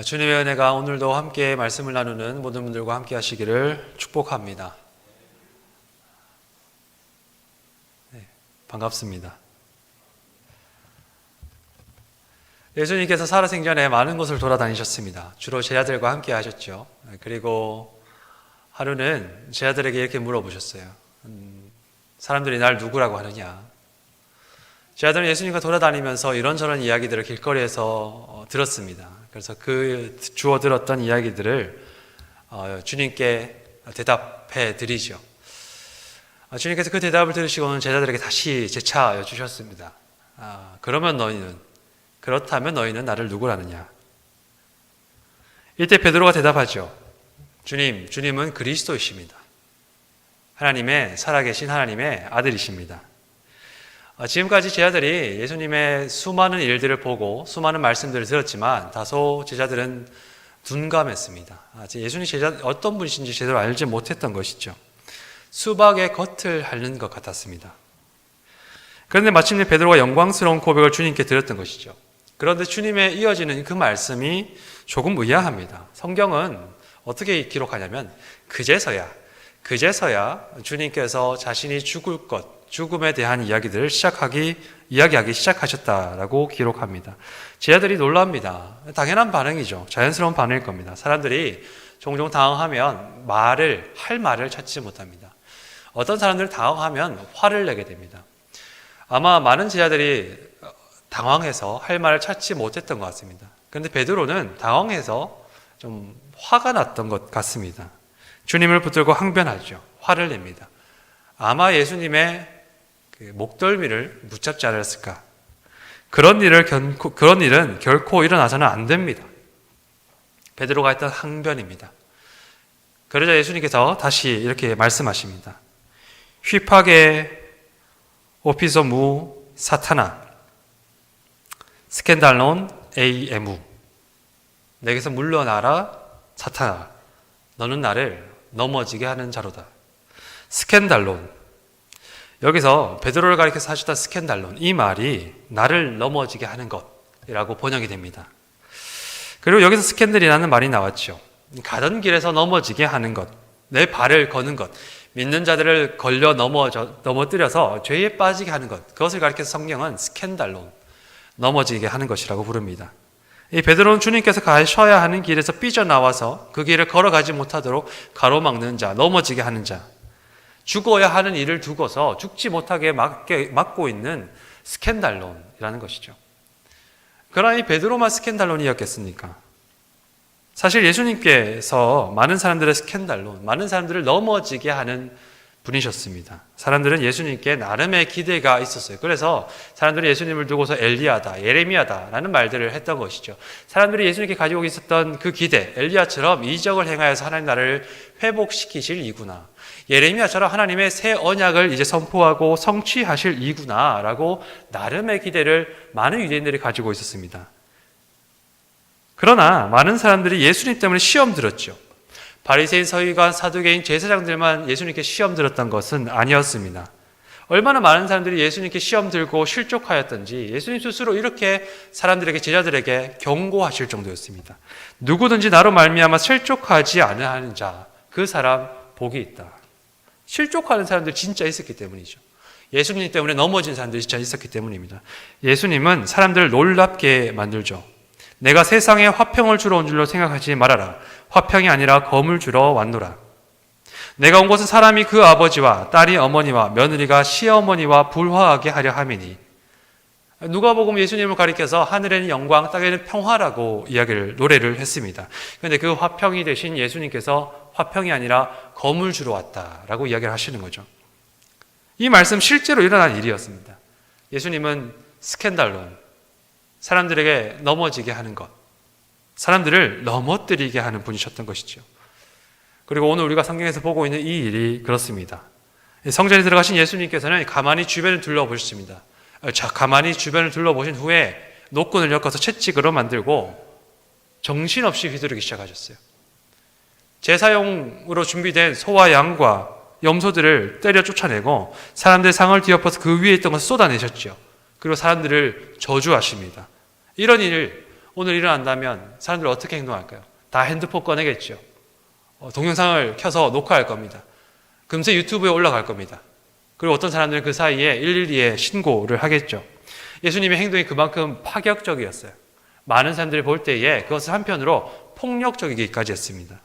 주님의 은혜가 오늘도 함께 말씀을 나누는 모든 분들과 함께 하시기를 축복합니다. 네, 반갑습니다. 예수님께서 살아생전에 많은 곳을 돌아다니셨습니다. 주로 제자들과 함께 하셨죠. 그리고 하루는 제자들에게 이렇게 물어보셨어요. 사람들이 날 누구라고 하느냐? 제자들은 예수님과 돌아다니면서 이런저런 이야기들을 길거리에서 들었습니다. 그래서 그 주워 들었던 이야기들을 주님께 대답해 드리죠. 주님께서 그 대답을 들으시고는 제자들에게 다시 재차 여쭈셨습니다. 그렇다면 너희는 나를 누구라느냐? 이때 베드로가 대답하죠. 주님은 그리스도이십니다. 살아계신 하나님의 아들이십니다. 지금까지 제자들이 예수님의 수많은 일들을 보고 수많은 말씀들을 들었지만 다소 제자들은 둔감했습니다. 예수님 어떤 분이신지 제대로 알지 못했던 것이죠. 수박의 겉을 핥는 것 같았습니다. 그런데 마침내 베드로가 영광스러운 고백을 주님께 드렸던 것이죠. 그런데 주님의 이어지는 그 말씀이 조금 의아합니다. 성경은 어떻게 기록하냐면 그제서야 주님께서 자신이 죽음에 대한 이야기들을 이야기하기 시작하셨다라고 기록합니다. 제자들이 놀랍니다. 당연한 반응이죠. 자연스러운 반응일 겁니다. 사람들이 종종 당황하면 할 말을 찾지 못합니다. 어떤 사람들은 당황하면 화를 내게 됩니다. 아마 많은 제자들이 당황해서 할 말을 찾지 못했던 것 같습니다. 그런데 베드로는 당황해서 좀 화가 났던 것 같습니다. 주님을 붙들고 항변하죠. 화를 냅니다. 아마 예수님의 목덜미를 붙잡지 않았을까? 그런 일은 결코 일어나서는 안 됩니다. 베드로가 했던 항변입니다. 그러자 예수님께서 다시 이렇게 말씀하십니다. 휘파게 오피소무 사타나 스캔달론 에이에무 내게서 물러나라 사타나 너는 나를 넘어지게 하는 자로다. 스캔달론 여기서 베드로를 가리켜서 하셨던 스캔달론 이 말이 나를 넘어지게 하는 것이라고 번역이 됩니다. 그리고 여기서 스캔들이라는 말이 나왔죠. 가던 길에서 넘어지게 하는 것, 내 발을 거는 것, 믿는 자들을 걸려 넘어뜨려서 죄에 빠지게 하는 것, 그것을 가리켜서 성경은 스캔달론 넘어지게 하는 것이라고 부릅니다. 이 베드로는 주님께서 가셔야 하는 길에서 삐져나와서 그 길을 걸어가지 못하도록 가로막는 자, 넘어지게 하는 자, 죽어야 하는 일을 두고서 죽지 못하게 막고 있는 스캔달론이라는 것이죠. 그러나 이 베드로만 스캔달론이었겠습니까? 사실 예수님께서 많은 사람들의 스캔달론, 많은 사람들을 넘어지게 하는 분이셨습니다. 사람들은 예수님께 나름의 기대가 있었어요. 그래서 사람들이 예수님을 두고서 엘리야다, 예레미야다라는 말들을 했던 것이죠. 사람들이 예수님께 가지고 있었던 그 기대, 엘리야처럼 이적을 행하여서 하나님 나라를 회복시키실 이구나. 예레미야처럼 하나님의 새 언약을 이제 선포하고 성취하실 이구나라고 나름의 기대를 많은 유대인들이 가지고 있었습니다. 그러나 많은 사람들이 예수님 때문에 시험 들었죠. 바리새인, 서기관, 사두개인, 제사장들만 예수님께 시험 들었던 것은 아니었습니다. 얼마나 많은 사람들이 예수님께 시험 들고 실족하였던지 예수님 스스로 이렇게 제자들에게 경고하실 정도였습니다. 누구든지 나로 말미암아 실족하지 않으하는 자, 그 사람 복이 있다. 실족하는 사람들이 진짜 있었기 때문이죠. 예수님 때문에 넘어진 사람들이 진짜 있었기 때문입니다. 예수님은 사람들을 놀랍게 만들죠. 내가 세상에 화평을 주러 온 줄로 생각하지 말아라. 화평이 아니라 검을 주러 왔노라. 내가 온 것은 사람이 그 아버지와 딸이 어머니와 며느리가 시어머니와 불화하게 하려 함이니. 누가복음 예수님을 가리켜서 하늘에는 영광, 땅에는 평화라고 노래를 했습니다. 그런데 그 화평이 되신 예수님께서 화평이 아니라 검을 주러 왔다라고 이야기를 하시는 거죠. 이 말씀 실제로 일어난 일이었습니다. 예수님은 스캔달론, 사람들에게 넘어지게 하는 것, 사람들을 넘어뜨리게 하는 분이셨던 것이죠. 그리고 오늘 우리가 성경에서 보고 있는 이 일이 그렇습니다. 성전에 들어가신 예수님께서는 가만히 주변을 둘러보셨습니다. 가만히 주변을 둘러보신 후에 노끈을 엮어서 채찍으로 만들고 정신없이 휘두르기 시작하셨어요. 제사용으로 준비된 소와 양과 염소들을 때려 쫓아내고 사람들의 상을 뒤엎어서 그 위에 있던 것을 쏟아내셨죠. 그리고 사람들을 저주하십니다. 이런 일 오늘 일어난다면 사람들이 어떻게 행동할까요? 다 핸드폰 꺼내겠죠. 동영상을 켜서 녹화할 겁니다. 금세 유튜브에 올라갈 겁니다. 그리고 어떤 사람들은 그 사이에 112에 신고를 하겠죠. 예수님의 행동이 그만큼 파격적이었어요. 많은 사람들이 볼 때에 그것을 한편으로 폭력적이기까지 했습니다.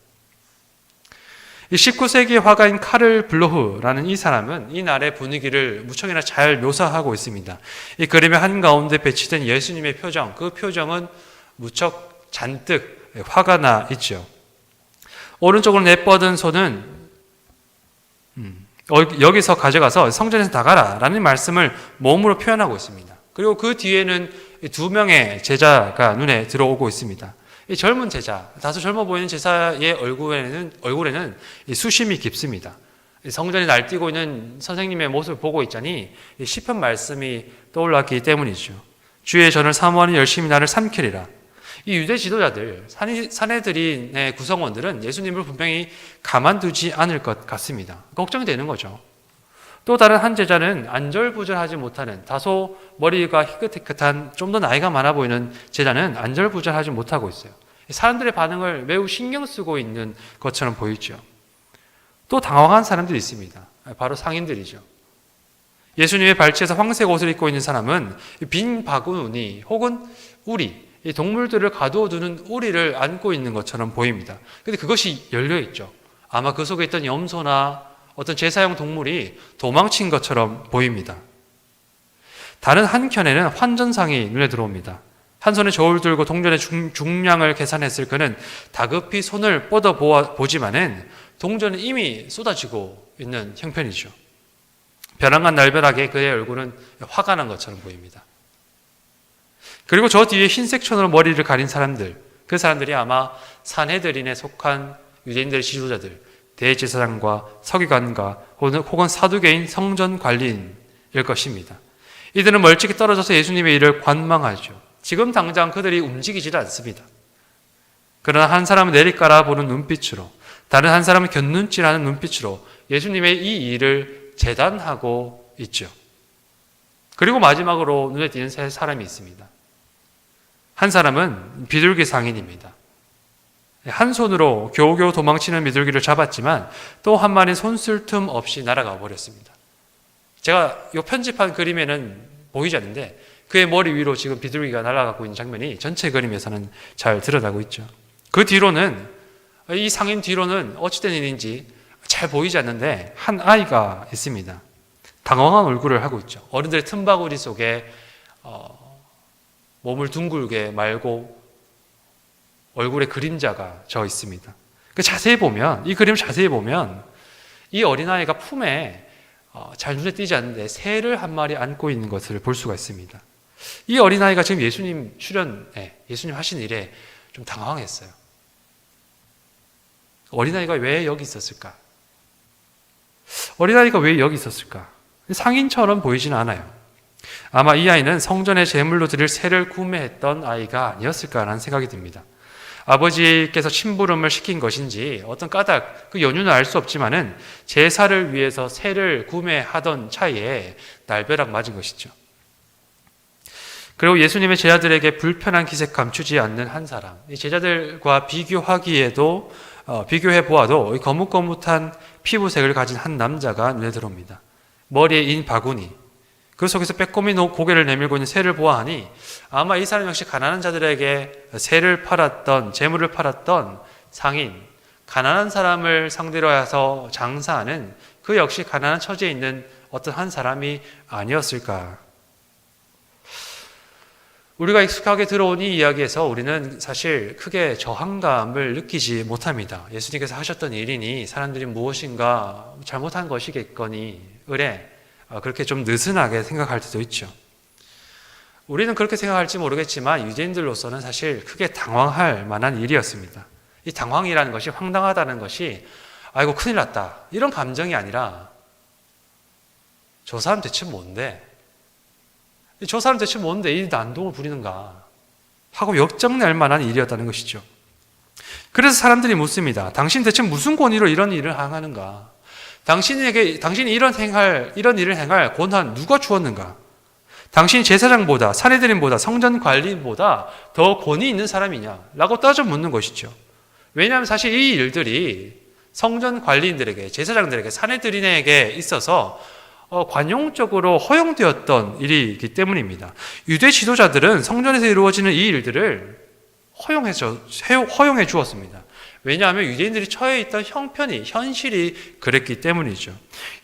이 19세기의 화가인 카를 블로흐라는 이 사람은 이 날의 분위기를 무척이나 잘 묘사하고 있습니다. 이 그림의 한가운데 배치된 예수님의 표정, 그 표정은 무척 잔뜩 화가 나 있죠. 오른쪽으로 내뻗은 손은 여기서 가져가서 성전에서 나가라 라는 말씀을 몸으로 표현하고 있습니다. 그리고 그 뒤에는 두 명의 제자가 눈에 들어오고 있습니다. 이 젊은 제자, 다소 젊어 보이는 제자의 얼굴에는 수심이 깊습니다. 성전에 날뛰고 있는 선생님의 모습을 보고 있자니 시편 말씀이 떠올랐기 때문이죠. 주의 전을 사모하는 열심히 나를 삼키리라. 이 유대 지도자들, 사내들인의 구성원들은 예수님을 분명히 가만두지 않을 것 같습니다. 걱정이 되는 거죠. 또 다른 한 제자는 안절부절하지 못하는, 다소 머리가 희끗희끗한 좀 더 나이가 많아 보이는 제자는 안절부절하지 못하고 있어요. 사람들의 반응을 매우 신경 쓰고 있는 것처럼 보이죠. 또 당황한 사람들이 있습니다. 바로 상인들이죠. 예수님의 발치에서 황색 옷을 입고 있는 사람은 빈 바구니 혹은 우리, 이 동물들을 가두어두는 우리를 안고 있는 것처럼 보입니다. 근데 그것이 열려있죠. 아마 그 속에 있던 염소나 어떤 제사용 동물이 도망친 것처럼 보입니다. 다른 한켠에는 환전상이 눈에 들어옵니다. 한 손에 저울 들고 동전의 중량을 계산했을 그는 다급히 손을 뻗어 보지만은 동전은 이미 쏟아지고 있는 형편이죠. 벼랑간 날벼락에 그의 얼굴은 화가 난 것처럼 보입니다. 그리고 저 뒤에 흰색 천으로 머리를 가린 사람들, 그 사람들이 아마 산헤드린에 속한 유대인들의 지도자들, 대제사장과 서기관과 혹은 사두개인 성전 관리인일 것입니다. 이들은 멀찍이 떨어져서 예수님의 일을 관망하죠. 지금 당장 그들이 움직이질 않습니다. 그러나 한 사람은 내리깔아 보는 눈빛으로, 다른 한 사람은 곁눈질하는 눈빛으로 예수님의 이 일을 재단하고 있죠. 그리고 마지막으로 눈에 띄는 세 사람이 있습니다. 한 사람은 비둘기 상인입니다. 한 손으로 겨우겨우 도망치는 비둘기를 잡았지만 또 한 마리는 손쓸 틈 없이 날아가 버렸습니다. 제가 이 편집한 그림에는 보이지 않는데 그의 머리 위로 지금 비둘기가 날아가고 있는 장면이 전체 그림에서는 잘 드러나고 있죠. 그 뒤로는, 이 상인 뒤로는 어찌된 일인지 잘 보이지 않는데 한 아이가 있습니다. 당황한 얼굴을 하고 있죠. 어른들의 틈바구니 속에 몸을 둥글게 말고 얼굴에 그림자가 져 있습니다. 자세히 보면, 이 그림을 자세히 보면 이 어린아이가 품에 잘 눈에 띄지 않는데 새를 한 마리 안고 있는 것을 볼 수가 있습니다. 이 어린아이가 지금 예수님 예수님 하신 일에 좀 당황했어요. 어린아이가 왜 여기 있었을까? 어린아이가 왜 여기 있었을까? 상인처럼 보이지는 않아요. 아마 이 아이는 성전의 제물로 드릴 새를 구매했던 아이가 아니었을까라는 생각이 듭니다. 아버지께서 심부름을 시킨 것인지 어떤 까닭, 그 연유는 알 수 없지만은 제사를 위해서 새를 구매하던 차이에 날벼락 맞은 것이죠. 그리고 예수님의 제자들에게 불편한 기색 감추지 않는 한 사람, 이 제자들과 비교해 보아도 거뭇거뭇한 피부색을 가진 한 남자가 눈에 들어옵니다. 머리에 인 바구니, 그 속에서 빼꼼히 고개를 내밀고 있는 새를 보아하니 아마 이 사람 역시 가난한 자들에게 재물을 팔았던 상인, 가난한 사람을 상대로 해서 장사하는 그 역시 가난한 처지에 있는 어떤 한 사람이 아니었을까. 우리가 익숙하게 들어온 이 이야기에서 우리는 사실 크게 저항감을 느끼지 못합니다. 예수님께서 하셨던 일이니 사람들이 무엇인가 잘못한 것이겠거니 그렇게 좀 느슨하게 생각할 때도 있죠. 우리는 그렇게 생각할지 모르겠지만 유대인들로서는 사실 크게 당황할 만한 일이었습니다. 이 당황이라는 것이, 황당하다는 것이 아이고 큰일 났다 이런 감정이 아니라 저 사람 대체 뭔데? 저 사람 대체 뭔데 이 난동을 부리는가 하고 역정낼 만한 일이었다는 것이죠. 그래서 사람들이 묻습니다. 당신 대체 무슨 권위로 이런 일을 행하는가? 당신이 이런 일을 행할 권한 누가 주었는가? 당신이 제사장보다, 사내들인보다, 성전 관리인보다 더 권위 있는 사람이냐라고 따져 묻는 것이죠. 왜냐하면 사실 이 일들이 성전 관리인들에게, 제사장들에게, 사내들인에게 있어서 관용적으로 허용되었던 일이기 때문입니다. 유대 지도자들은 성전에서 이루어지는 이 일들을 허용해 주었습니다. 왜냐하면 유대인들이 처해 있던 형편이, 현실이 그랬기 때문이죠.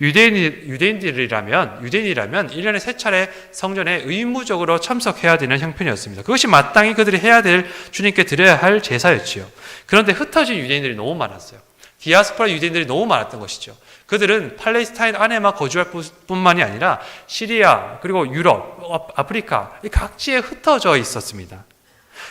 유대인이라면 1년에 3차례 성전에 의무적으로 참석해야 되는 형편이었습니다. 그것이 마땅히 그들이 해야 될, 주님께 드려야 할 제사였지요. 그런데 흩어진 유대인들이 너무 많았어요. 디아스포라 유대인들이 너무 많았던 것이죠. 그들은 팔레스타인 안에만 거주할 뿐만이 아니라 시리아, 그리고 유럽, 아프리카 이 각지에 흩어져 있었습니다.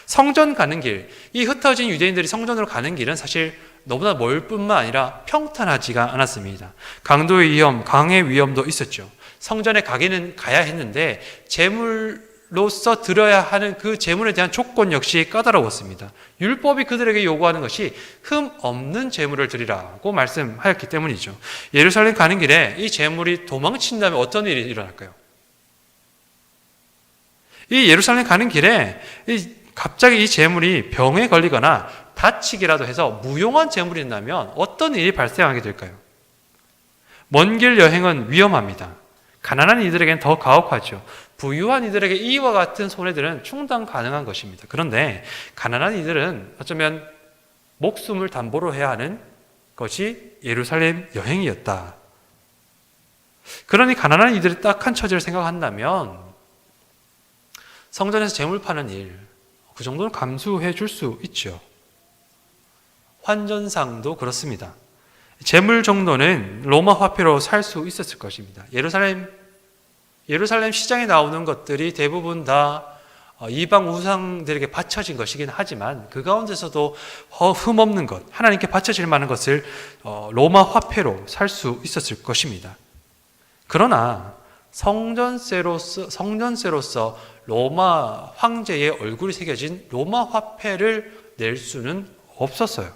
성전 가는 길, 이 흩어진 유대인들이 성전으로 가는 길은 사실 너무나 멀 뿐만 아니라 평탄하지가 않았습니다. 강도의 위험, 강의 위험도 있었죠. 성전에 가기는 가야 했는데 제물로서 들어야 하는 그 제물에 대한 조건 역시 까다로웠습니다. 율법이 그들에게 요구하는 것이 흠 없는 제물을 드리라고 말씀하였기 때문이죠. 예루살렘 가는 길에 이 제물이 도망친다면 어떤 일이 일어날까요? 이 예루살렘 가는 길에 갑자기 이 제물이 병에 걸리거나 다치기라도 해서 무용한 제물이 있다면 어떤 일이 발생하게 될까요? 먼 길 여행은 위험합니다. 가난한 이들에게는 더 가혹하죠. 부유한 이들에게 이와 같은 손해들은 충당 가능한 것입니다. 그런데 가난한 이들은 어쩌면 목숨을 담보로 해야 하는 것이 예루살렘 여행이었다. 그러니 가난한 이들의 딱한 처지를 생각한다면 성전에서 제물 파는 일, 그 정도는 감수해 줄 수 있죠. 환전상도 그렇습니다. 재물 정도는 로마 화폐로 살 수 있었을 것입니다. 예루살렘 시장에 나오는 것들이 대부분 다 이방 우상들에게 바쳐진 것이긴 하지만 그 가운데서도 흠없는 것, 하나님께 바쳐질 만한 것을 로마 화폐로 살 수 있었을 것입니다. 그러나 성전세로서 로마 황제의 얼굴이 새겨진 로마 화폐를 낼 수는 없었어요.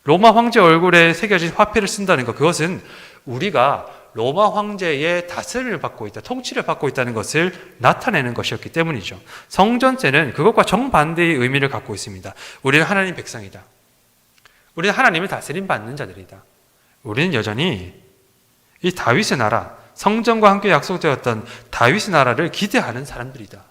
로마 황제 얼굴에 새겨진 화폐를 쓴다는 것, 그것은 우리가 로마 황제의 다스림을 받고 있다, 통치를 받고 있다는 것을 나타내는 것이었기 때문이죠. 성전세는 그것과 정반대의 의미를 갖고 있습니다. 우리는 하나님 백성이다. 우리는 하나님을 다스림 받는 자들이다. 우리는 여전히 이 다윗의 나라, 성전과 함께 약속되었던 다윗의 나라를 기대하는 사람들이다.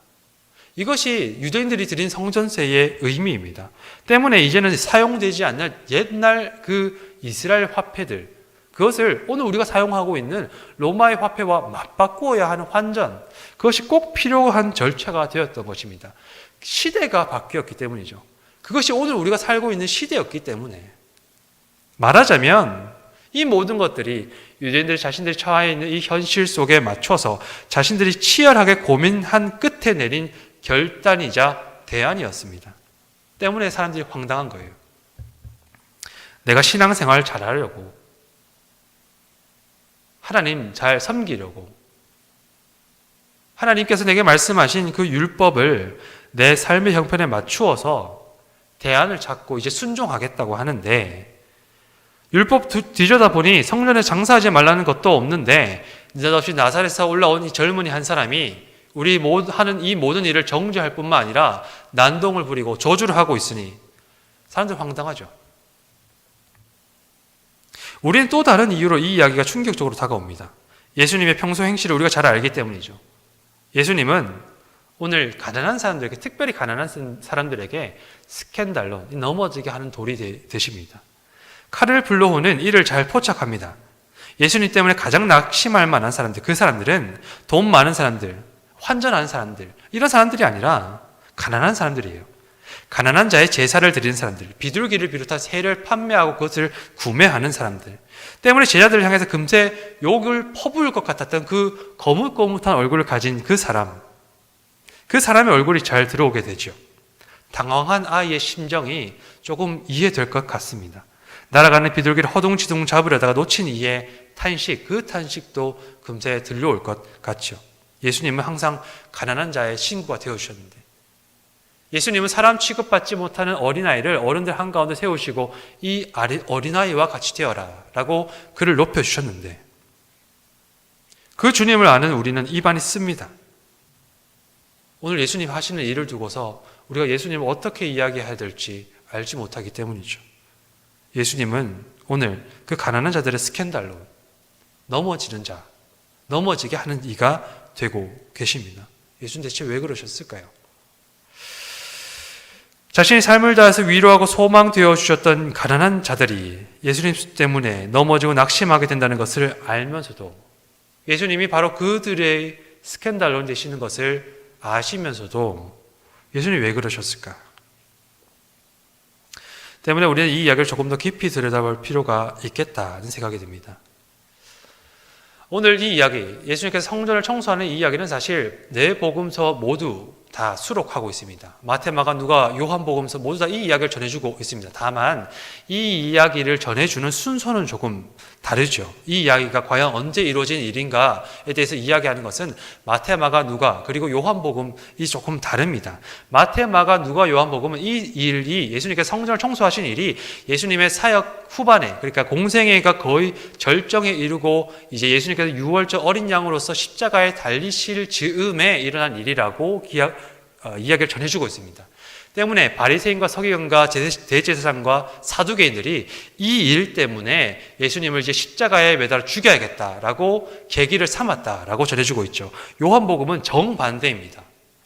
이것이 유대인들이 드린 성전세의 의미입니다. 때문에 이제는 사용되지 않는 옛날 그 이스라엘 화폐들, 그것을 오늘 우리가 사용하고 있는 로마의 화폐와 맞바꾸어야 하는 환전, 그것이 꼭 필요한 절차가 되었던 것입니다. 시대가 바뀌었기 때문이죠. 그것이 오늘 우리가 살고 있는 시대였기 때문에, 말하자면 이 모든 것들이 유대인들이 자신들이 처해 있는 이 현실 속에 맞춰서 자신들이 치열하게 고민한 끝에 내린 결단이자 대안이었습니다. 때문에 사람들이 황당한 거예요. 내가 신앙생활 잘하려고, 하나님 잘 섬기려고, 하나님께서 내게 말씀하신 그 율법을 내 삶의 형편에 맞추어서 대안을 찾고 이제 순종하겠다고 하는데, 율법 뒤져다 보니 성전에 장사하지 말라는 것도 없는데 느닷없이 나사렛에서 올라온 이 젊은이 한 사람이 우리 하는 이 모든 일을 정죄할 뿐만 아니라 난동을 부리고 저주를 하고 있으니 사람들 황당하죠. 우리는 또 다른 이유로 이 이야기가 충격적으로 다가옵니다. 예수님의 평소 행실을 우리가 잘 알기 때문이죠. 예수님은 오늘 가난한 사람들에게, 특별히 가난한 사람들에게 스캔달로 넘어지게 하는 돌이 되십니다. 칼을 불러오는 이를 잘 포착합니다. 예수님 때문에 가장 낙심할 만한 사람들, 그 사람들은 돈 많은 사람들, 환전하는 사람들, 이런 사람들이 아니라 가난한 사람들이에요. 가난한 자의 제사를 드리는 사람들, 비둘기를 비롯한 새를 판매하고 그것을 구매하는 사람들 때문에 제자들을 향해서 금세 욕을 퍼부을 것 같았던 그 거뭇거뭇한 얼굴을 가진 그 사람의 얼굴이 잘 들어오게 되죠. 당황한 아이의 심정이 조금 이해될 것 같습니다. 날아가는 비둘기를 허둥지둥 잡으려다가 놓친 이의 탄식, 그 탄식도 금세 들려올 것 같죠. 예수님은 항상 가난한 자의 친구가 되어주셨는데, 예수님은 사람 취급받지 못하는 어린아이를 어른들 한가운데 세우시고 이 어린아이와 같이 되어라 라고 그를 높여주셨는데, 그 주님을 아는 우리는 입안이 씁니다. 오늘 예수님 하시는 일을 두고서 우리가 예수님을 어떻게 이야기해야 될지 알지 못하기 때문이죠. 예수님은 오늘 그 가난한 자들의 스캔들로 넘어지는 자, 넘어지게 하는 이가 되고 계십니다. 예수님 대체 왜 그러셨을까요? 자신의 삶을 다해서 위로하고 소망되어 주셨던 가난한 자들이 예수님 때문에 넘어지고 낙심하게 된다는 것을 알면서도 예수님이 바로 그들의 스캔들로 되시는 것을 아시면서도 예수님이 왜 그러셨을까? 때문에 우리는 이 이야기를 조금 더 깊이 들여다볼 필요가 있겠다는 생각이 듭니다. 오늘 이 이야기, 예수님께서 성전을 청소하는 이 이야기는 사실 네 복음서 모두 다 수록하고 있습니다. 마태, 마가, 누가, 요한복음서 모두 다 이 이야기를 전해주고 있습니다. 다만 이 이야기를 전해주는 순서는 조금 다르죠. 이 이야기가 과연 언제 이루어진 일인가에 대해서 이야기하는 것은 마태, 마가, 누가, 그리고 요한복음이 조금 다릅니다. 마태, 마가, 누가, 요한복음은 이 일이 예수님께서 성전을 청소하신 일이 예수님의 사역 후반에, 그러니까 공생애가 거의 절정에 이르고 이제 예수님께서 유월절 어린 양으로서 십자가에 달리실 즈음에 일어난 일이라고 이야기를 전해주고 있습니다. 때문에 바리새인과 서기관과 대제사장과 사두개인들이 이 일 때문에 예수님을 이제 십자가에 매달아 죽여야겠다라고 계기를 삼았다라고 전해주고 있죠. 요한복음은 정반대입니다.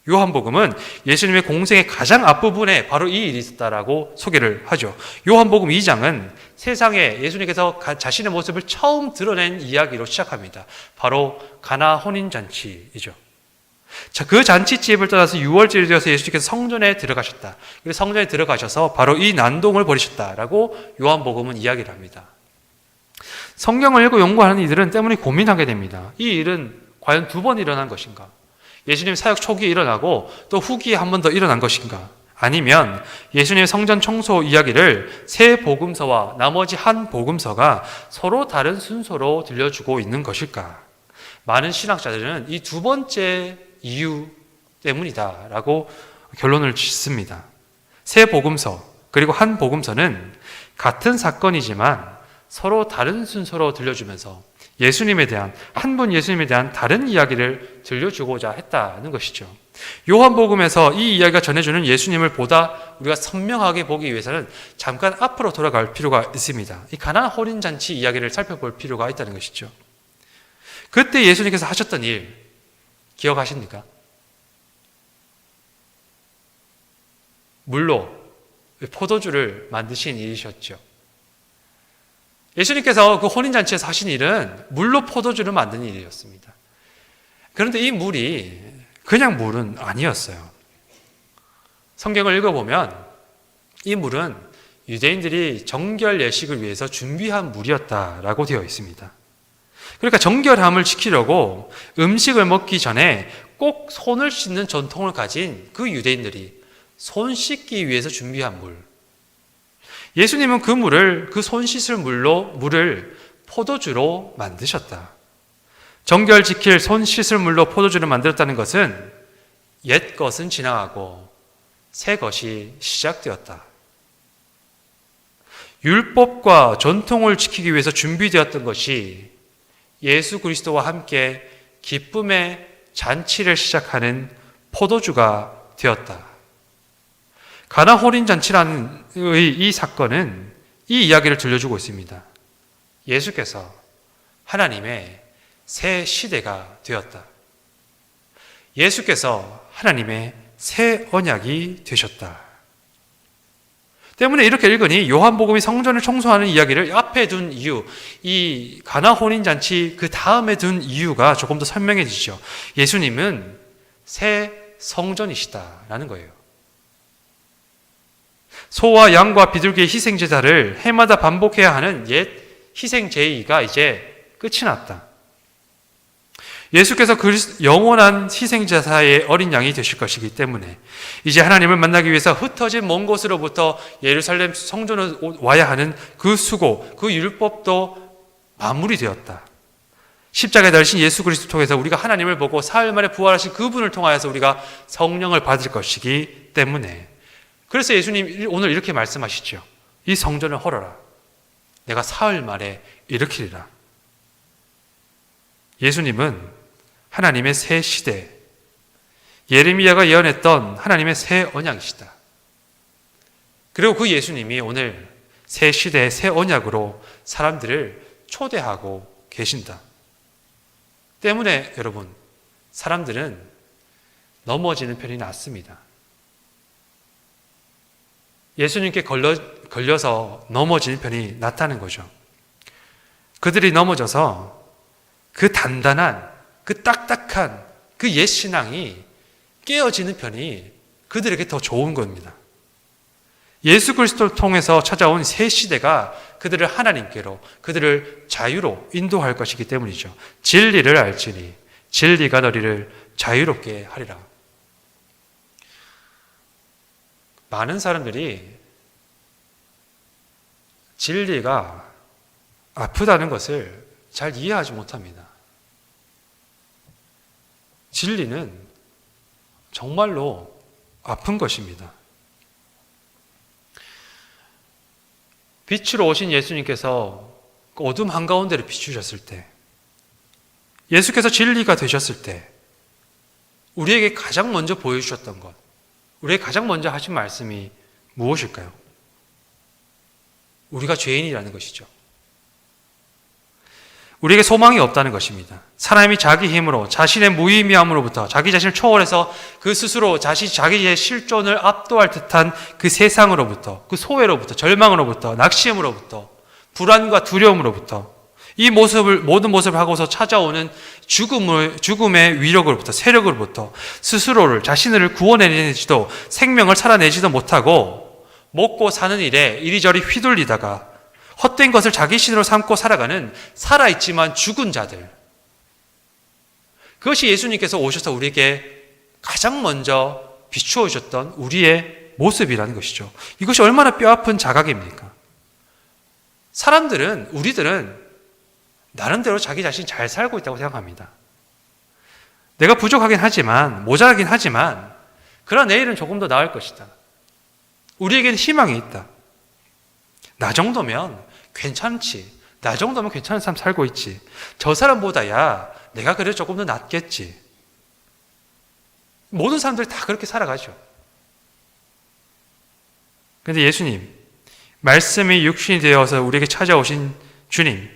요한복음은 예수님의 공생의 가장 앞부분에 바로 이 일이 있었다라고 소개를 하죠. 요한복음 2장은 세상에 예수님께서 자신의 모습을 처음 드러낸 이야기로 시작합니다. 바로 가나 혼인잔치이죠. 자, 그 잔치집을 떠나서 6월절이 되어서 예수님께서 성전에 들어가셨다. 그리고 성전에 들어가셔서 바로 이 난동을 벌이셨다라고 요한복음은 이야기를 합니다. 성경을 읽고 연구하는 이들은 때문에 고민하게 됩니다. 이 일은 과연 두 번 일어난 것인가? 예수님 사역 초기에 일어나고 또 후기에 한 번 더 일어난 것인가? 아니면 예수님의 성전 청소 이야기를 세 복음서와 나머지 한 복음서가 서로 다른 순서로 들려주고 있는 것일까? 많은 신학자들은 이 두 번째 이유 때문이다라고 결론을 짓습니다. 세 복음서 그리고 한 복음서는 같은 사건이지만 서로 다른 순서로 들려주면서 예수님에 대한 한 분 예수님에 대한 다른 이야기를 들려주고자 했다는 것이죠. 요한복음에서 이 이야기가 전해주는 예수님을 보다 우리가 선명하게 보기 위해서는 잠깐 앞으로 돌아갈 필요가 있습니다. 이 가나 혼인잔치 이야기를 살펴볼 필요가 있다는 것이죠. 그때 예수님께서 하셨던 일 기억하십니까? 물로 포도주를 만드신 일이셨죠. 예수님께서 그 혼인잔치에서 하신 일은 물로 포도주를 만드는 일이었습니다. 그런데 이 물이 그냥 물은 아니었어요. 성경을 읽어보면 이 물은 유대인들이 정결 예식을 위해서 준비한 물이었다라고 되어 있습니다. 그러니까 정결함을 지키려고 음식을 먹기 전에 꼭 손을 씻는 전통을 가진 그 유대인들이 손 씻기 위해서 준비한 물. 예수님은 그 물을, 그 손 씻을 물을 포도주로 만드셨다. 정결 지킬 손 씻을 물로 포도주를 만들었다는 것은 옛 것은 지나가고 새 것이 시작되었다. 율법과 전통을 지키기 위해서 준비되었던 것이 예수 그리스도와 함께 기쁨의 잔치를 시작하는 포도주가 되었다. 가나 혼인 잔치라는 이 사건은 이 이야기를 들려주고 있습니다. 예수께서 하나님의 새 시대가 되었다. 예수께서 하나님의 새 언약이 되셨다. 때문에 이렇게 읽으니 요한복음이 성전을 청소하는 이야기를 앞에 둔 이유, 이 가나 혼인잔치 그 다음에 둔 이유가 조금 더 선명해지죠. 예수님은 새 성전이시다라는 거예요. 소와 양과 비둘기의 희생제사를 해마다 반복해야 하는 옛 희생제의가 이제 끝이 났다. 예수께서 영원한 희생제사의 어린 양이 되실 것이기 때문에 이제 하나님을 만나기 위해서 흩어진 먼 곳으로부터 예루살렘 성전을 와야 하는 그 수고, 그 율법도 마무리 되었다. 십자가에 달리신 예수 그리스도 통해서 우리가 하나님을 보고 사흘 만에 부활하신 그분을 통하여서 우리가 성령을 받을 것이기 때문에 그래서 예수님 오늘 이렇게 말씀하시죠. 이 성전을 헐어라. 내가 사흘 만에 일으키리라. 예수님은 하나님의 새 시대, 예레미야가 예언했던 하나님의 새 언약이시다. 그리고 그 예수님이 오늘 새 시대의 새 언약으로 사람들을 초대하고 계신다. 때문에 여러분, 사람들은 넘어지는 편이 낫습니다. 예수님께 걸려서 넘어지는 편이 낫다는 거죠. 그들이 넘어져서 그 단단한, 그 딱딱한 그 옛 신앙이 깨어지는 편이 그들에게 더 좋은 겁니다. 예수 그리스도를 통해서 찾아온 새 시대가 그들을 하나님께로, 그들을 자유로 인도할 것이기 때문이죠. 진리를 알지니 진리가 너희를 자유롭게 하리라. 많은 사람들이 진리가 아프다는 것을 잘 이해하지 못합니다. 진리는 정말로 아픈 것입니다. 빛으로 오신 예수님께서 그 어둠 한가운데를 비추셨을 때, 예수께서 진리가 되셨을 때 우리에게 가장 먼저 보여주셨던 것, 우리에게 가장 먼저 하신 말씀이 무엇일까요? 우리가 죄인이라는 것이죠. 우리에게 소망이 없다는 것입니다. 사람이 자기 힘으로, 자신의 무의미함으로부터, 자기 자신을 초월해서 그 스스로 자기의 실존을 압도할 듯한 그 세상으로부터, 그 소외로부터, 절망으로부터, 낙심으로부터, 불안과 두려움으로부터, 이 모든 모습을 하고서 찾아오는 죽음의 위력으로부터, 세력으로부터 스스로를, 자신을 구원해내지도, 생명을 살아내지도 못하고 먹고 사는 일에 이리저리 휘둘리다가 헛된 것을 자기 신으로 삼고 살아가는 살아있지만 죽은 자들, 그것이 예수님께서 오셔서 우리에게 가장 먼저 비추어 주셨던 우리의 모습이라는 것이죠. 이것이 얼마나 뼈아픈 자각입니까? 우리들은 나름대로 자기 자신이 잘 살고 있다고 생각합니다. 내가 부족하긴 하지만, 모자라긴 하지만, 그러나 내일은 조금 더 나을 것이다. 우리에게는 희망이 있다. 나 정도면 괜찮지. 나 정도면 괜찮은 삶 살고 있지. 저 사람보다야 내가 그래도 조금 더 낫겠지. 모든 사람들이 다 그렇게 살아가죠. 그런데 예수님, 말씀이 육신이 되어서 우리에게 찾아오신 주님,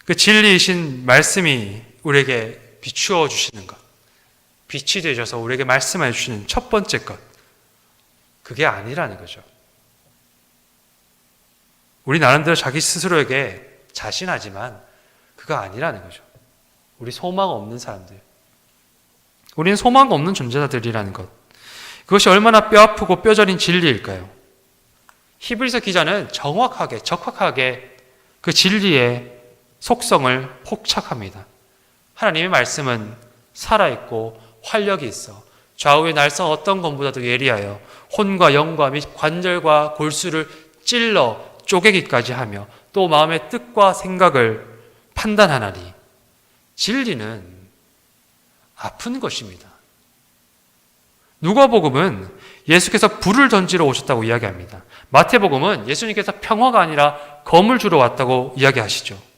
그 진리이신 말씀이 우리에게 비추어 주시는 것, 빛이 되셔서 우리에게 말씀해 주시는 첫 번째 것, 그게 아니라는 거죠. 우리 나름대로 자기 스스로에게 자신하지만 그거 아니라는 거죠. 우리 소망 없는 사람들, 우리는 소망 없는 존재자들이라는 것, 그것이 얼마나 뼈아프고 뼈저린 진리일까요? 히브리서 기자는 정확하게, 적확하게 그 진리의 속성을 포착합니다. 하나님의 말씀은 살아있고 활력이 있어 좌우의 날선 어떤 것보다도 예리하여 혼과 영과 및 관절과 골수를 찔러 쪼개기까지 하며 또 마음의 뜻과 생각을 판단하나니, 진리는 아픈 것입니다. 누가복음은 예수께서 불을 던지러 오셨다고 이야기합니다. 마태복음은 예수님께서 평화가 아니라 검을 주러 왔다고 이야기하시죠.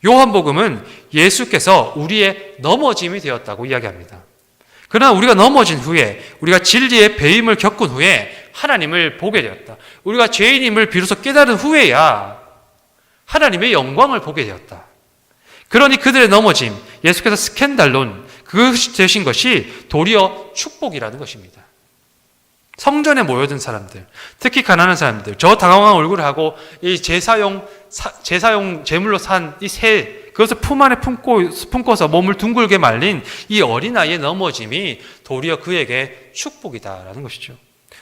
요한복음은 예수께서 우리의 넘어짐이 되었다고 이야기합니다. 그러나 우리가 넘어진 후에, 우리가 진리의 배임을 겪은 후에 하나님을 보게 되었다. 우리가 죄인임을 비로소 깨달은 후에야 하나님의 영광을 보게 되었다. 그러니 그들의 넘어짐, 예수께서 스캔달론, 그것이 되신 것이 도리어 축복이라는 것입니다. 성전에 모여든 사람들, 특히 가난한 사람들, 저 당황한 얼굴을 하고 이 제사용 제물로 산 이 새, 그것을 품 안에 품고서 몸을 둥글게 말린 이 어린아이의 넘어짐이 도리어 그에게 축복이다라는 것이죠.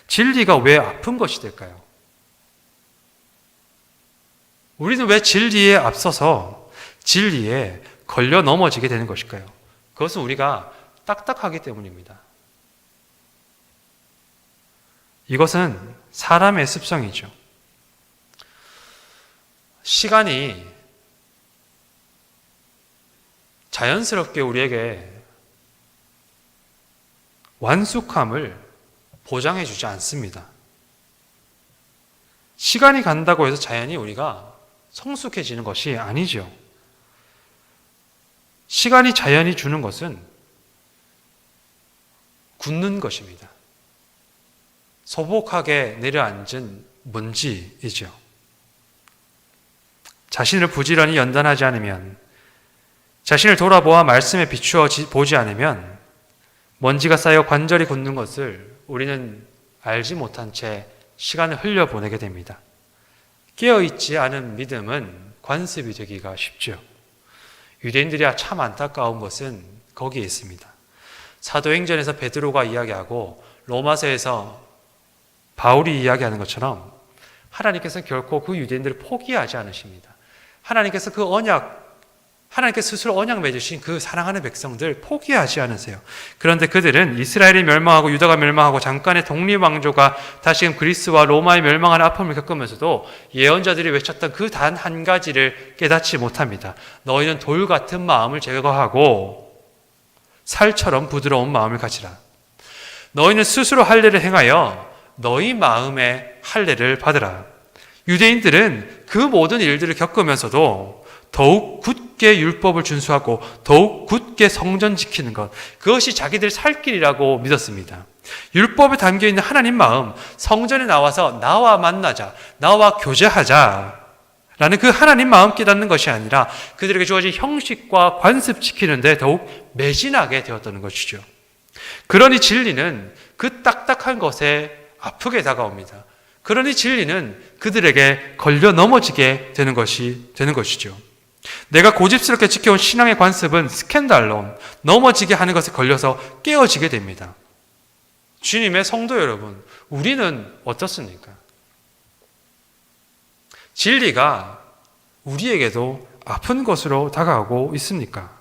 진리가 왜 아픈 것이 될까요? 우리는 왜 진리에 앞서서 진리에 걸려 넘어지게 되는 것일까요? 그것은 우리가 딱딱하기 때문입니다. 이것은 사람의 습성이죠. 시간이 자연스럽게 우리에게 완숙함을 보장해 주지 않습니다. 시간이 간다고 해서 자연히 우리가 성숙해지는 것이 아니죠. 시간이 자연이 주는 것은 굳는 것입니다. 소복하게 내려앉은 먼지이죠. 자신을 부지런히 연단하지 않으면, 자신을 돌아보아 말씀에 비추어 보지 않으면 먼지가 쌓여 관절이 굳는 것을 우리는 알지 못한 채 시간을 흘려보내게 됩니다. 깨어있지 않은 믿음은 관습이 되기가 쉽죠. 유대인들이 참 안타까운 것은 거기에 있습니다. 사도행전에서 베드로가 이야기하고 로마서에서 바울이 이야기하는 것처럼 하나님께서 결코 그 유대인들을 포기하지 않으십니다. 하나님께서 하나님께서 스스로 언약 맺으신 그 사랑하는 백성들 포기하지 않으세요. 그런데 그들은 이스라엘이 멸망하고 유다가 멸망하고 잠깐의 독립왕조가 다시금 그리스와 로마의 멸망하는 아픔을 겪으면서도 예언자들이 외쳤던 그 단 한 가지를 깨닫지 못합니다. 너희는 돌 같은 마음을 제거하고 살처럼 부드러운 마음을 가지라. 너희는 스스로 할례를 행하여 너희 마음의 할례를 받으라. 유대인들은 그 모든 일들을 겪으면서도 더욱 굳게 율법을 준수하고 더욱 굳게 성전 지키는 것, 그것이 자기들 살 길이라고 믿었습니다. 율법에 담겨있는 하나님 마음, 성전에 나와서 나와 만나자, 나와 교제하자 라는 그 하나님 마음 깨닫는 것이 아니라 그들에게 주어진 형식과 관습 지키는 데 더욱 매진하게 되었다는 것이죠. 그러니 진리는 그 딱딱한 것에 아프게 다가옵니다. 그러니 진리는 그들에게 걸려 넘어지게 되는 것이죠. 내가 고집스럽게 지켜온 신앙의 관습은 스캔들론, 넘어지게 하는 것에 걸려서 깨어지게 됩니다. 주님의 성도 여러분, 우리는 어떻습니까? 진리가 우리에게도 아픈 것으로 다가오고 있습니까?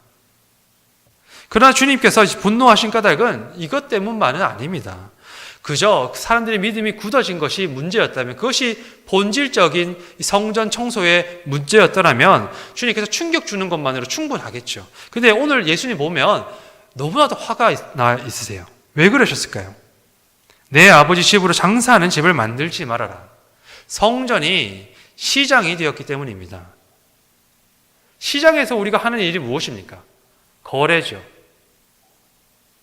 그러나 주님께서 분노하신 까닭은 이것 때문만은 아닙니다. 그저 사람들의 믿음이 굳어진 것이 문제였다면, 그것이 본질적인 성전 청소의 문제였더라면 주님께서 충격 주는 것만으로 충분하겠죠. 근데 오늘 예수님 보면 너무나도 화가 나 있으세요. 왜 그러셨을까요? 내 아버지 집으로 장사하는 집을 만들지 말아라. 성전이 시장이 되었기 때문입니다. 시장에서 우리가 하는 일이 무엇입니까? 거래죠.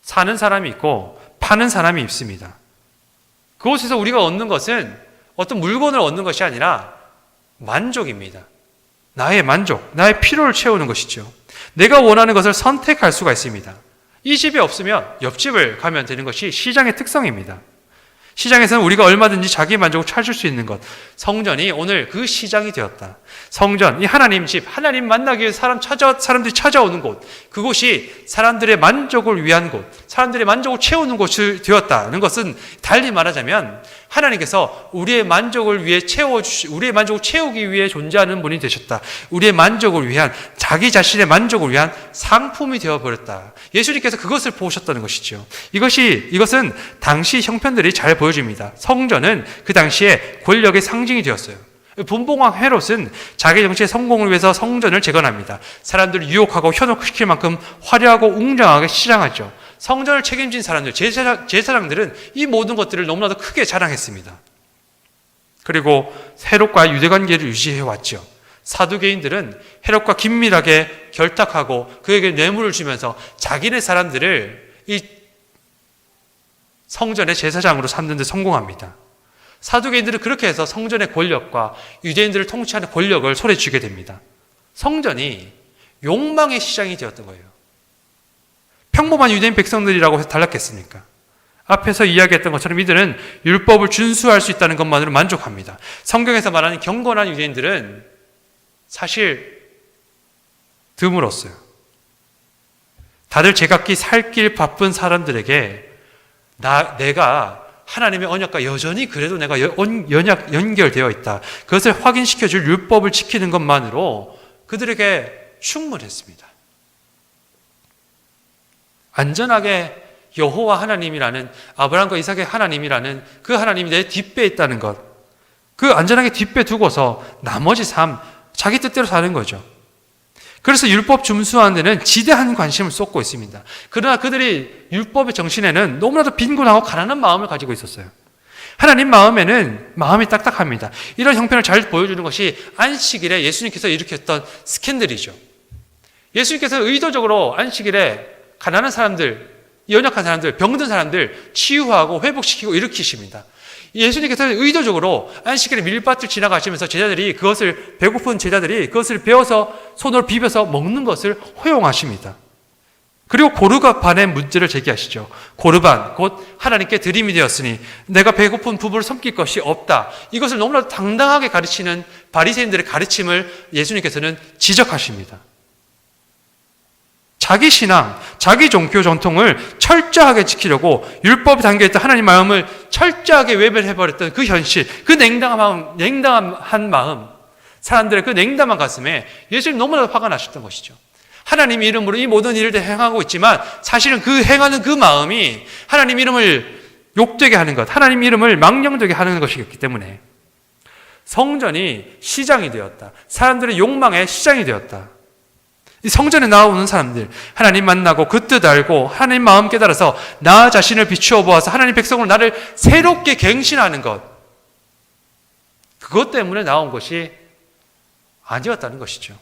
사는 사람이 있고 파는 사람이 있습니다. 그곳에서 우리가 얻는 것은 어떤 물건을 얻는 것이 아니라 만족입니다. 나의 만족, 나의 필요를 채우는 것이죠. 내가 원하는 것을 선택할 수가 있습니다. 이 집이 없으면 옆집을 가면 되는 것이 시장의 특성입니다. 시장에서는 우리가 얼마든지 자기 만족을 찾을 수 있는 것, 성전이 오늘 그 시장이 되었다. 성전, 이 하나님 집, 하나님 만나기 위해 사람들이 찾아오는 곳, 그곳이 사람들의 만족을 위한 곳, 사람들의 만족을 채우는 곳이 되었다는 것은 달리 말하자면 하나님께서 우리의 만족을 채우기 위해 존재하는 분이 되셨다. 우리의 만족을 위한, 자기 자신의 만족을 위한 상품이 되어버렸다. 예수님께서 그것을 보셨다는 것이죠. 이것은 당시 형편들이 잘 보여집니다. 성전은 그 당시에 권력의 상징이 되었어요. 분봉왕 헤롯은 자기 정치의 성공을 위해서 성전을 재건합니다. 사람들을 유혹하고 현혹시킬 만큼 화려하고 웅장하게 시장하죠. 성전을 책임진 사람들, 제사장들은 이 모든 것들을 너무나도 크게 자랑했습니다. 그리고 헤롯과 유대관계를 유지해왔죠. 사두개인들은 헤롯과 긴밀하게 결탁하고 그에게 뇌물을 주면서 자기네 사람들을 이 성전의 제사장으로 삼는 데 성공합니다. 사두개인들은 그렇게 해서 성전의 권력과 유대인들을 통치하는 권력을 손에 쥐게 됩니다. 성전이 욕망의 시장이 되었던 거예요. 평범한 유대인 백성들이라고 해서 달랐겠습니까? 앞에서 이야기했던 것처럼 이들은 율법을 준수할 수 있다는 것만으로 만족합니다. 성경에서 말하는 경건한 유대인들은 사실 드물었어요. 다들 제각기 살 길 바쁜 사람들에게 내가 하나님의 언약과 여전히 그래도 내가 연결되어 있다. 그것을 확인시켜줄 율법을 지키는 것만으로 그들에게 충분했습니다. 안전하게 여호와 하나님이라는, 아브라함과 이삭의 하나님이라는 그 하나님이 내 뒷배에 있다는 것, 그 안전하게 뒷배 두고서 나머지 삶 자기 뜻대로 사는 거죠. 그래서 율법 준수하는 데는 지대한 관심을 쏟고 있습니다. 그러나 그들이 율법의 정신에는 너무나도 빈곤하고 가난한 마음을 가지고 있었어요. 하나님 마음에는 마음이 딱딱합니다. 이런 형편을 잘 보여주는 것이 안식일에 예수님께서 일으켰던 스캔들이죠. 예수님께서 의도적으로 안식일에 가난한 사람들, 연약한 사람들, 병든 사람들 치유하고 회복시키고 일으키십니다. 예수님께서는 의도적으로 안식일에 밀밭을 지나가시면서 배고픈 제자들이 그것을 베어서 손으로 비벼서 먹는 것을 허용하십니다. 그리고 고르반의 문제를 제기하시죠. 고르반, 곧 하나님께 드림이 되었으니 내가 배고픈 부부를 섬길 것이 없다. 이것을 너무나 당당하게 가르치는 바리새인들의 가르침을 예수님께서는 지적하십니다. 자기 신앙, 자기 종교 전통을 철저하게 지키려고 율법에 담겨있던 하나님 마음을 철저하게 외면해버렸던 그 현실, 그 냉담한 마음, 사람들의 그 냉담한 가슴에 예수님 너무나도 화가 나셨던 것이죠. 하나님 이름으로 이 모든 일을 행하고 있지만 사실은 그 행하는 그 마음이 하나님 이름을 욕되게 하는 것, 하나님 이름을 망령되게 하는 것이었기 때문에 성전이 시장이 되었다. 사람들의 욕망의 시장이 되었다. 이 성전에 나오는 사람들, 하나님 만나고 그 뜻 알고 하나님 마음 깨달아서 나 자신을 비추어 보아서 하나님 백성으로 나를 새롭게 갱신하는 것, 그것 때문에 나온 것이 아니었다는 것이죠.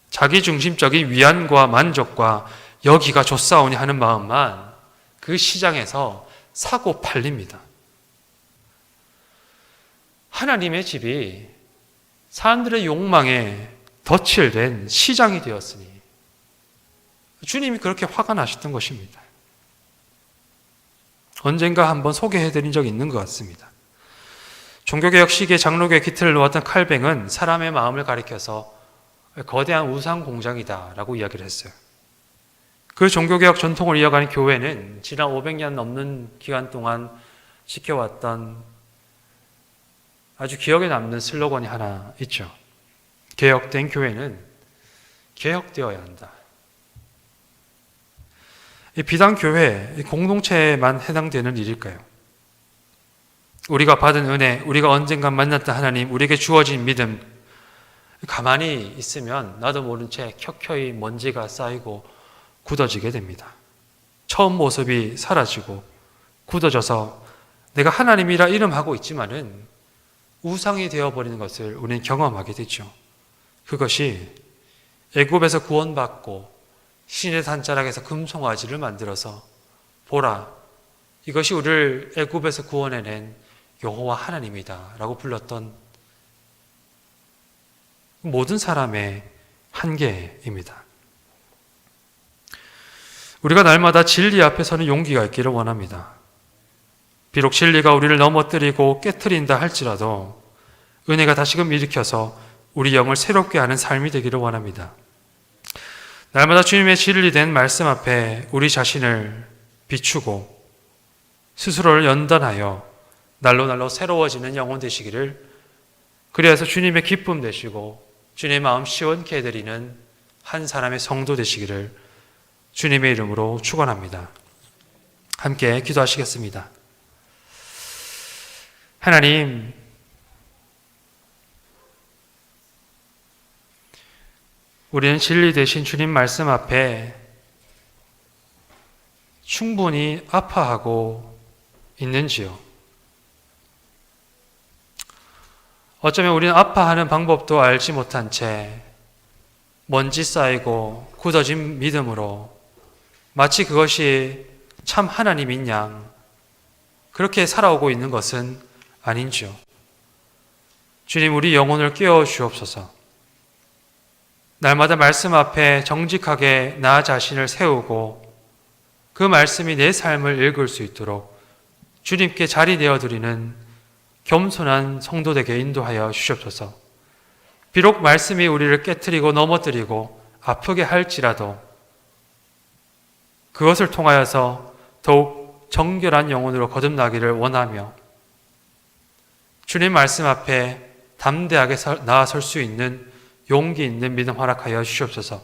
자기중심적인 위안과 만족과 여기가 좋사오니 하는 마음만 그 시장에서 사고 팔립니다. 하나님의 집이 사람들의 욕망에 덧칠된 시장이 되었으니 주님이 그렇게 화가 나셨던 것입니다. 언젠가 한번 소개해드린 적이 있는 것 같습니다. 종교개혁 시기에 장로교의 기틀을 놓았던 칼뱅은 사람의 마음을 가리켜서 거대한 우상 공장이다라고 이야기를 했어요. 그 종교개혁 전통을 이어가는 교회는 지난 500년 넘는 기간 동안 지켜왔던 아주 기억에 남는 슬로건이 하나 있죠. 개혁된 교회는 개혁되어야 한다. 이 비단 교회, 이 공동체에만 해당되는 일일까요? 우리가 받은 은혜, 우리가 언젠가 만났던 하나님, 우리에게 주어진 믿음, 가만히 있으면 나도 모른 채 켜켜이 먼지가 쌓이고 굳어지게 됩니다. 처음 모습이 사라지고 굳어져서 내가 하나님이라 이름하고 있지만은 우상이 되어버리는 것을 우리는 경험하게 되죠. 그것이 애굽에서 구원받고 신의 산자락에서 금송아지를 만들어서 보라, 이것이 우리를 애굽에서 구원해낸 여호와 하나님이다 라고 불렀던 모든 사람의 한계입니다. 우리가 날마다 진리 앞에 서는 용기가 있기를 원합니다. 비록 진리가 우리를 넘어뜨리고 깨트린다 할지라도 은혜가 다시금 일으켜서 우리 영을 새롭게 하는 삶이 되기를 원합니다. 날마다 주님의 진리된 말씀 앞에 우리 자신을 비추고 스스로를 연단하여 날로 새로워지는 영혼 되시기를, 그래서 주님의 기쁨 되시고 주님의 마음 시원케 해드리는 한 사람의 성도 되시기를 주님의 이름으로 축원합니다. 함께 기도하시겠습니다. 하나님, 우리는 진리 되신 주님 말씀 앞에 충분히 아파하고 있는지요? 어쩌면 우리는 아파하는 방법도 알지 못한 채 먼지 쌓이고 굳어진 믿음으로 마치 그것이 참 하나님인 양 그렇게 살아오고 있는 것은 아닌지요? 주님, 우리 영혼을 깨워 주옵소서. 날마다 말씀 앞에 정직하게 나 자신을 세우고 그 말씀이 내 삶을 읽을 수 있도록 주님께 자리 내어드리는 겸손한 성도 되게 인도하여 주시옵소서. 비록 말씀이 우리를 깨트리고 넘어뜨리고 아프게 할지라도 그것을 통하여서 더욱 정결한 영혼으로 거듭나기를 원하며 주님 말씀 앞에 담대하게 나아설 수 있는 용기 있는 믿음 허락하여 주시옵소서.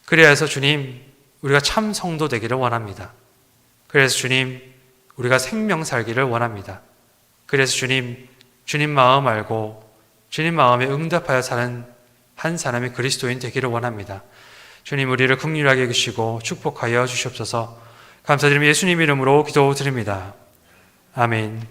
그래서 주님, 우리가 참 성도 되기를 원합니다. 그래서 주님, 우리가 생명 살기를 원합니다. 그래서 주님, 주님 마음 알고 주님 마음에 응답하여 사는 한 사람의 그리스도인 되기를 원합니다. 주님, 우리를 긍휼하게 여기시고 축복하여 주시옵소서. 감사드리며 예수님 이름으로 기도드립니다. 아멘.